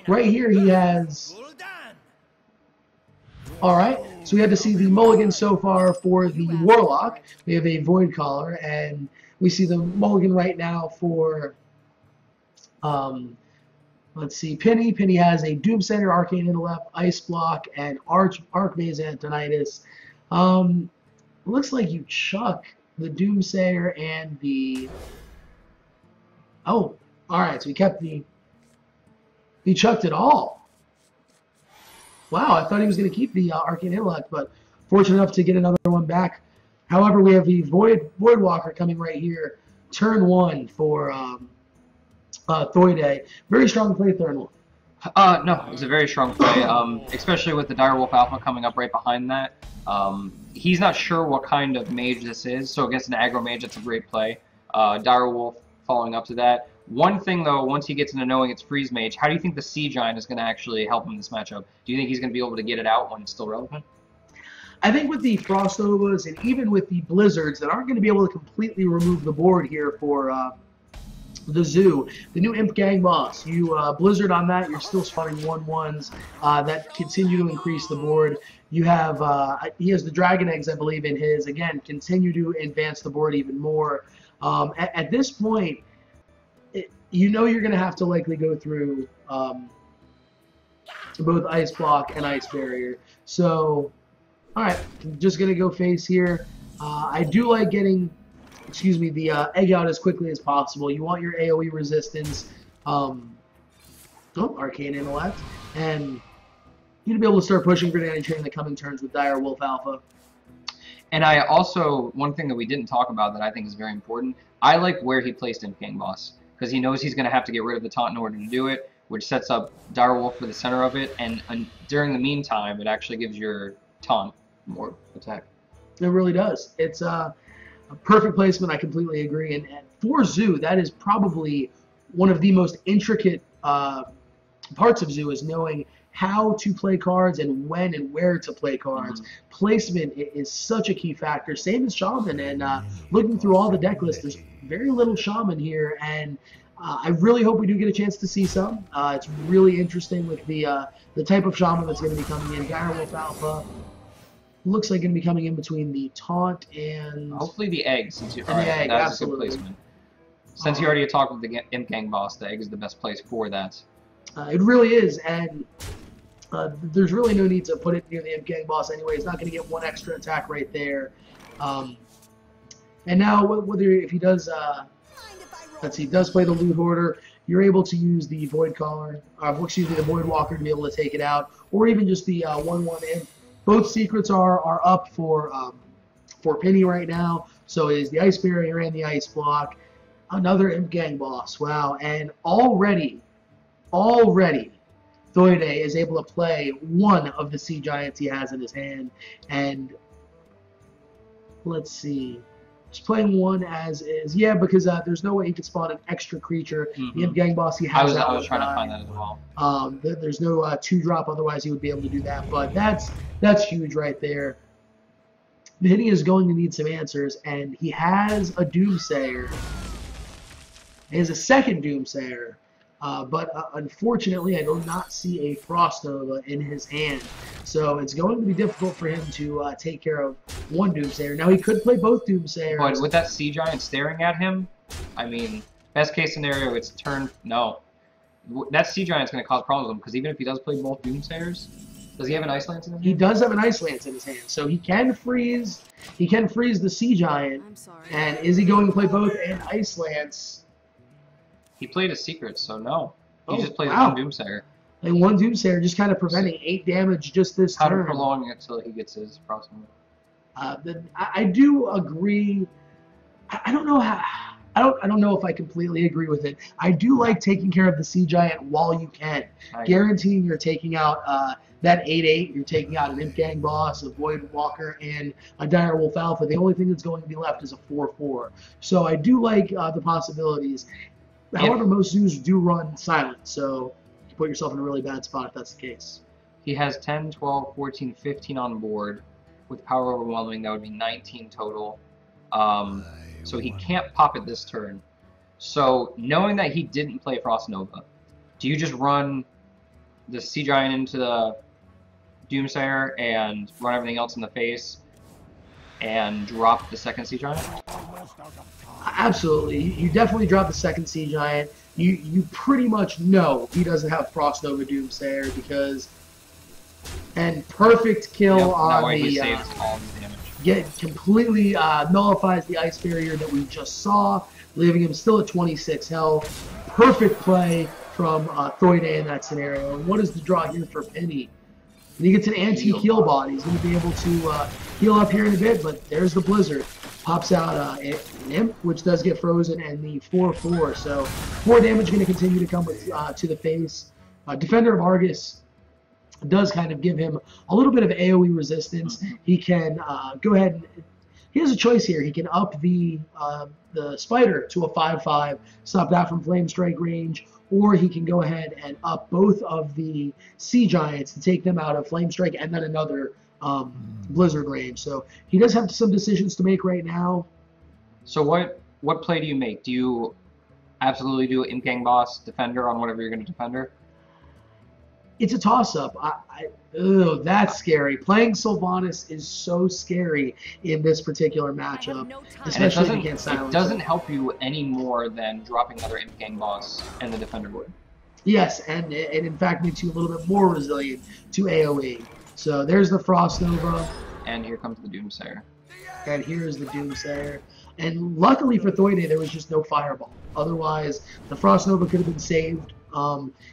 Right here he has... Alright, so we had to see the mulligan so far for the Warlock. We have a Void Caller, and we see the mulligan right now for... let's see, Pini. Pini has a Doomsayer, Arcane Intellect, Ice Block, and Archmaze Antonitis. Looks like you chuck the Doomsayer and the... Oh, alright, so he kept the... He chucked it all. Wow, I thought he was going to keep the Arcane Intellect, but fortunate enough to get another one back. However, we have the Void Walker coming right here. Turn 1 for Theude. Very strong play, turn 1. No, it's a very strong play, especially with the Direwolf Alpha coming up right behind that. He's not sure what kind of mage this is, so against an aggro mage, it's a great play. Direwolf following up to that. One thing, though, once he gets into knowing it's Freeze Mage, how do you think the Sea Giant is going to actually help him in this matchup? Do you think he's going to be able to get it out when it's still relevant? I think with the Frost Novas and even with the Blizzards that aren't going to be able to completely remove the board here for the Zoo, the new Imp Gang boss, you Blizzard on that, you're still spawning 1/1s that continue to increase the board. You have, he has the Dragon Eggs, I believe, in his, again, continue to advance the board even more. At this point, you know you're going to have to likely go through both Ice Block and Ice Barrier. So, alright, I'm just going to go face here. I do like getting, the egg out as quickly as possible. You want your AoE resistance, Arcane Intellect, and you're going to be able to start pushing for Danny Train in the coming turns with Direwolf Alpha. And I also, one thing that we didn't talk about that I think is very important, I like where he placed Imp Gang Boss, because he knows he's going to have to get rid of the taunt in order to do it, which sets up Direwolf for the center of it, and during the meantime, it actually gives your taunt more attack. It really does. It's a perfect placement. I completely agree. And for Zoo, that is probably one of the most intricate parts of Zoo, is knowing how to play cards and when and where to play cards. Placement is such a key factor. Same as Shaman. And looking through all the deck lists, there's very little Shaman here. And I really hope we do get a chance to see some. It's really interesting with the type of Shaman that's going to be coming in. Direwolf Alpha looks like going to be coming in between the taunt and... Hopefully the egg, since you and the egg, that's absolutely. a good placement. Since you already talked with the Imp Gang boss, the egg is the best place for that. It really is, and there's really no need to put it near the Imp Gang boss anyway. It's not going to get one extra attack right there. And now, whether if he does, let's see, he does play the Loot Hoarder, you're able to use the Void Caller, the Void Walker to be able to take it out, or even just the 1/1 Imp. Both secrets are up for Pini right now. So is the Ice Barrier and the Ice Block. Another Imp Gang boss. Wow, and already, Theude is able to play one of the Sea Giants he has in his hand. And let's see. Just playing one as is. Yeah, because there's no way he could spawn an extra creature. The Imp Gang boss, he has that. I was trying to find that as well. There's no 2-drop, otherwise he would be able to do that. But that's huge right there. Pini is going to need some answers, and he has a Doomsayer. He has a second Doomsayer. But unfortunately, I do not see a Frost Nova in his hand. So it's going to be difficult for him to take care of one Doomsayer. Now, he could play both Doomsayers. But with that Sea Giant staring at him, I mean, best case scenario, it's turn... No. That Sea Giant's going to cause problems because even if he does play both Doomsayers, does he have an Ice Lance in his hand? He does have an Ice Lance in his hand. So he can freeze the Sea Giant. I'm sorry. And is he going to play both and Ice Lance? He played a secret, so no. He Oh, just plays wow. one Doomsayer. And one Doomsayer just kind of preventing 8 damage just this How to turn. prolong it till he gets his proximate. I do agree. I don't know how. I don't know if I completely agree with it. I do like taking care of the Sea Giant while you can, guaranteeing you're taking out that 8/8. You're taking out an Imp Gang boss, a Void Walker, and a Direwolf Alpha. The only thing that's going to be left is a 4/4. So I do like the possibilities. However, most zoos do run silent, so you put yourself in a really bad spot if that's the case. He has 10, 12, 14, 15 on board. With Power Overwhelming, that would be 19 total. So he can't pop it this turn. So knowing that he didn't play Frost Nova, do you just run the Sea Giant into the Doomsayer and run everything else in the face and drop the second Sea Giant? Absolutely. You definitely drop the second Sea Giant. You pretty much know he doesn't have Frost Nova Doomsayer because... And perfect kill Yep, on that way the... he saves all the damage. completely nullifies the ice barrier that we just saw, leaving him still at 26 health. Perfect play from Theude in that scenario. And what is the draw here for Pini? And he gets an anti-heal bot. He's going to be able to heal up here in a bit, but there's the Blizzard. Pops out an Imp, which does get frozen, and the 4/4. So 4 damage going to continue to come with, to the face. Defender of Argus does kind of give him a little bit of AoE resistance. He can go ahead and... He has a choice here. He can up the Spider to a 5/5, stop that from Flame Strike range, or he can go ahead and up both of the Sea Giants to take them out of Flame Strike and then another Blizzard range. So he does have some decisions to make right now. So what play do you make? Do you absolutely do Imp Gang Boss, Defender on whatever you're going to Defender? It's a toss-up. Ugh, that's scary. Playing Sylvanas is so scary in this particular matchup, especially if you can't silence it. It doesn't help you any more than dropping another Imp Gang Boss and the Defender board. Yes, and it in fact makes you a little bit more resilient to AoE. So there's the Frost Nova. And here comes the Doomsayer. And here's the Doomsayer. And luckily for Theude, there was just no Fireball. Otherwise, the Frost Nova could have been saved.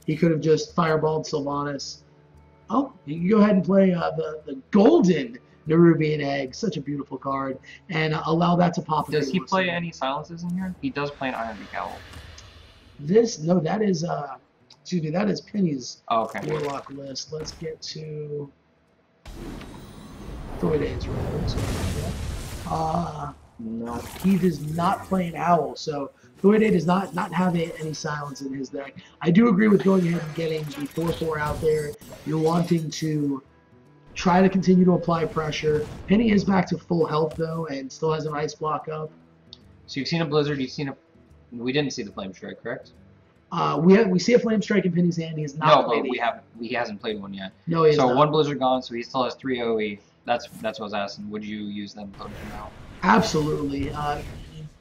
He could have just fireballed Sylvanas. Oh, you can go ahead and play the golden Nerubian Egg. Such a beautiful card. And allow that to pop. Does he play any silences in here? He does play an Iron Beak Owl. No, that is, excuse me, that is Pini's Warlock list. Let's get to Theude's roll. No, he does not play an Owl, so Theude does not have any silence in his deck. I do agree with going ahead and getting the 4/4 out there. You're wanting to try to continue to apply pressure. Pini is back to full health, though, and still has an Ice Block up. So you've seen a Blizzard, you've seen a... We didn't see the Flame Strike, correct? We see a Flame Strike in Pini's hand. He has not played it. No, but he hasn't played one yet. No, he has not. One Blizzard gone, so he still has 3 OE. That's what I was asking. Would you use them to now? Absolutely.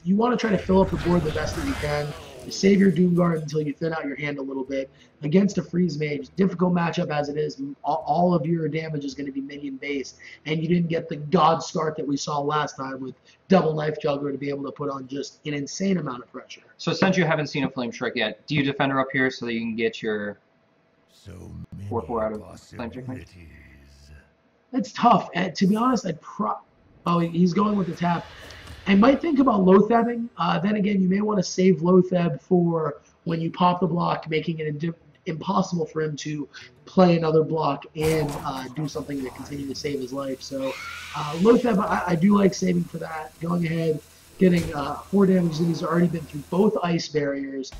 You want to try to fill up the board the best that you can. You save your Doomguard until you thin out your hand a little bit. Against a Freeze Mage, difficult matchup as it is, all of your damage is going to be minion based, and you didn't get the god start that we saw last time with double Knife Juggler to be able to put on just an insane amount of pressure. So since you haven't seen a Flame Strike yet, do you Defender up here so that you can get your 4/4 out of Flame Strike? That's tough. To be honest, oh, he's going with the tap. I might think about Loathebbing. Then again, you may want to save Loatheb for when you pop the block, making it impossible for him to play another block and do something to continue to save his life. So Loatheb, I do like saving for that. Going ahead, getting 4 damage, and he's already been through both ice barriers.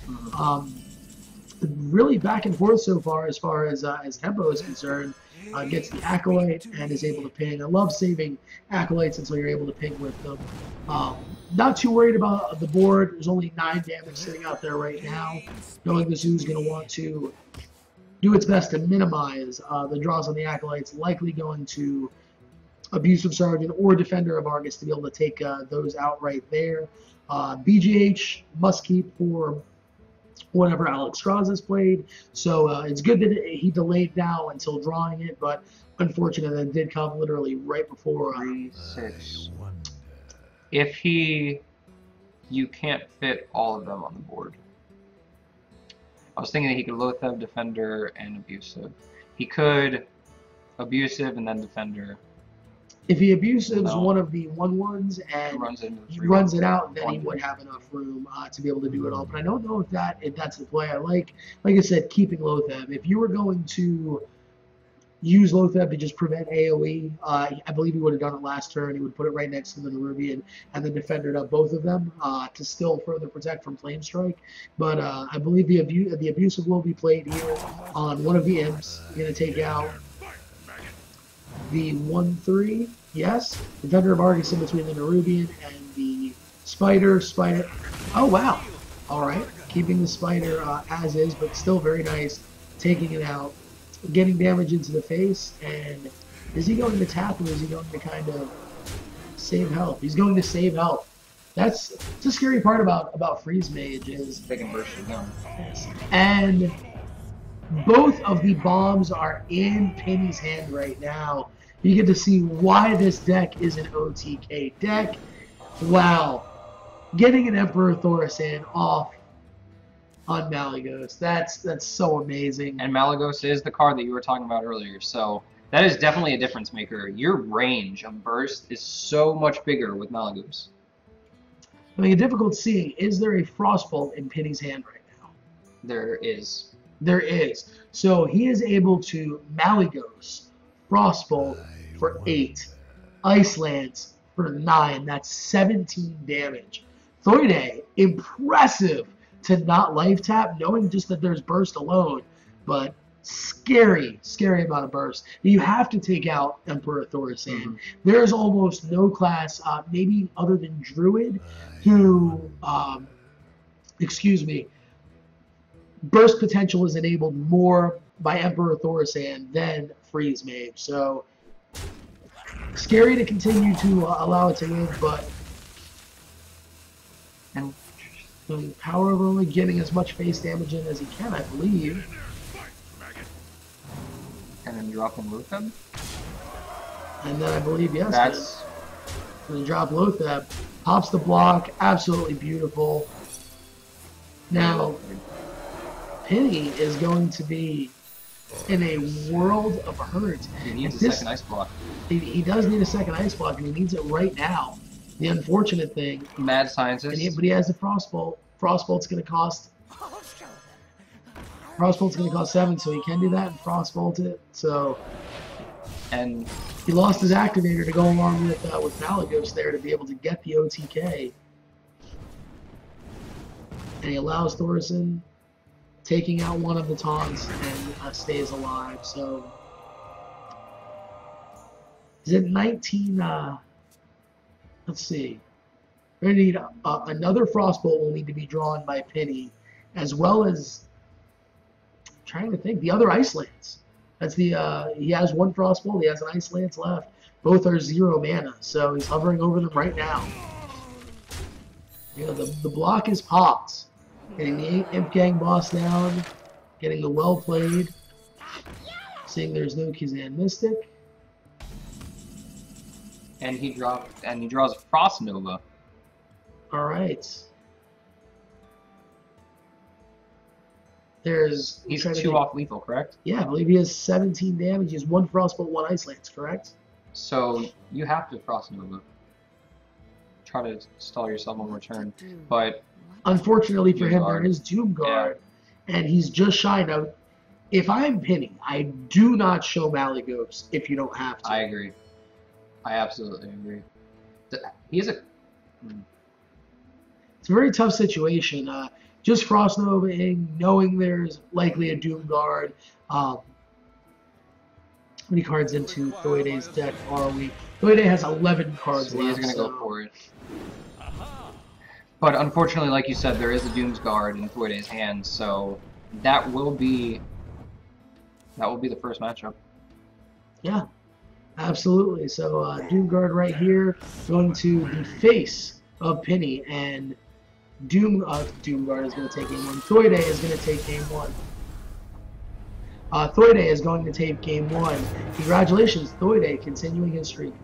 Really back and forth so far as tempo is concerned. Gets the Acolyte and is able to ping. I love saving Acolytes until you're able to ping with them. Not too worried about the board. There's only 9 damage sitting out there right now. Knowing the Zoo's going to want to do its best to minimize the draws on the Acolytes. Likely going to Abusive Sergeant or Defender of Argus to be able to take those out right there. BGH must keep for whatever Alex Strauss has played. So it's good that he delayed now until drawing it, but unfortunately it did come literally right before 3/6. If you can't fit all of them on the board. I was thinking that he could Loatheb, Defender, and Abusive. He could Abusive and then Defender. If he abuses one of the 1/1s and runs it out, then he would have enough room to be able to do it all. But I don't know if that's the play. I like I said, keeping Loatheb. If you were going to use Loatheb to just prevent AoE, I believe he would have done it last turn. He would put it right next to the Nerubian and then Defendered up both of them to still further protect from Flame Strike. But I believe the Abusive will be played here on one of the Imps. You're going to take out the 1/3, yes. Defender of Argus in between the Nerubian and the Spider. Oh, wow. All right. Keeping the Spider as is, but still very nice. Taking it out. getting damage into the face, and is he going to tap or is he going to kind of save health? He's going to save health. That's the scary part about Freeze Mage is they can burst you down. Yes. And both of the bombs are in Pini's hand right now. You get to see why this deck is an OTK deck. Wow. Getting an Emperor Thaurissan off on Malygos. That's so amazing. And Malygos is the card that you were talking about earlier, so that is definitely a difference maker. Your range of burst is so much bigger with Malygos. Having a difficult seeing, is there a Frostbolt in Pini's hand right now? There is. There is. So he is able to Malygos, Frostbolt for 8, Ice Lance for 9. That's 17 damage. Theude, impressive to not life tap, knowing just that there's burst alone, but scary amount of burst. You have to take out Emperor Thaurissan. Mm-hmm. There's almost no class, maybe other than Druid, who, burst potential is enabled more by Emperor Thaurissan than Freeze Mage. So, scary to continue to allow it to live, but And the power of only getting as much face damage in as he can, I believe. and then dropping Lotheb. And then I believe, yes, That's going to drop Lotheb. Pops the block, absolutely beautiful. Now, Pini is going to be in a world of hurt. he needs a second ice block. He does need a second ice block, and he needs it right now. The unfortunate thing, Mad scientist. but he has the Frostbolt. Frostbolt's going to cost 7, so he can do that and Frostbolt it. So, And he lost his activator to go along with Malygos there to be able to get the OTK. And he allows Thaurissan taking out one of the taunts and stays alive. So, is it 19? Let's see. We're going to need another Frostbolt will need to be drawn by Pini, as well as, I'm trying to think, the other Ice Lance. That's the, he has one Frostbolt, he has an Ice Lance left. Both are 0 mana, so he's hovering over them right now. You know, the block is popped. Getting the Imp Gang boss down, getting the well played. Seeing there's no Kizan Mystic. and he draws Frost Nova. All right. There's He's 2 off lethal, correct? Yeah, I believe he has 17 damage. He has 1 Frostbolt, 1 Ice Lance, correct? So you have to Frost Nova. Try to stall yourself one more turn, but Unfortunately for him, Doomguard. there is Doomguard, and he's just shy. Now, if I'm Pini, I do not show Malygos if you don't have to. I agree. I absolutely agree. He is a. It's a very tough situation. Just Frost Novaing, knowing there's likely a Doomguard. How many cards into Theude's deck are we? Theude has 11 cards So left. he's going to go for it. But unfortunately, like you said, there is a Doomsguard in Theude's hand, so that will be the first matchup. Yeah, absolutely. So Doomguard right here going to the face of Pini, and Doomguard is going to take game 1. Theude is going to take game 1. Theude is going to take game 1. Congratulations, Theude, continuing his streak.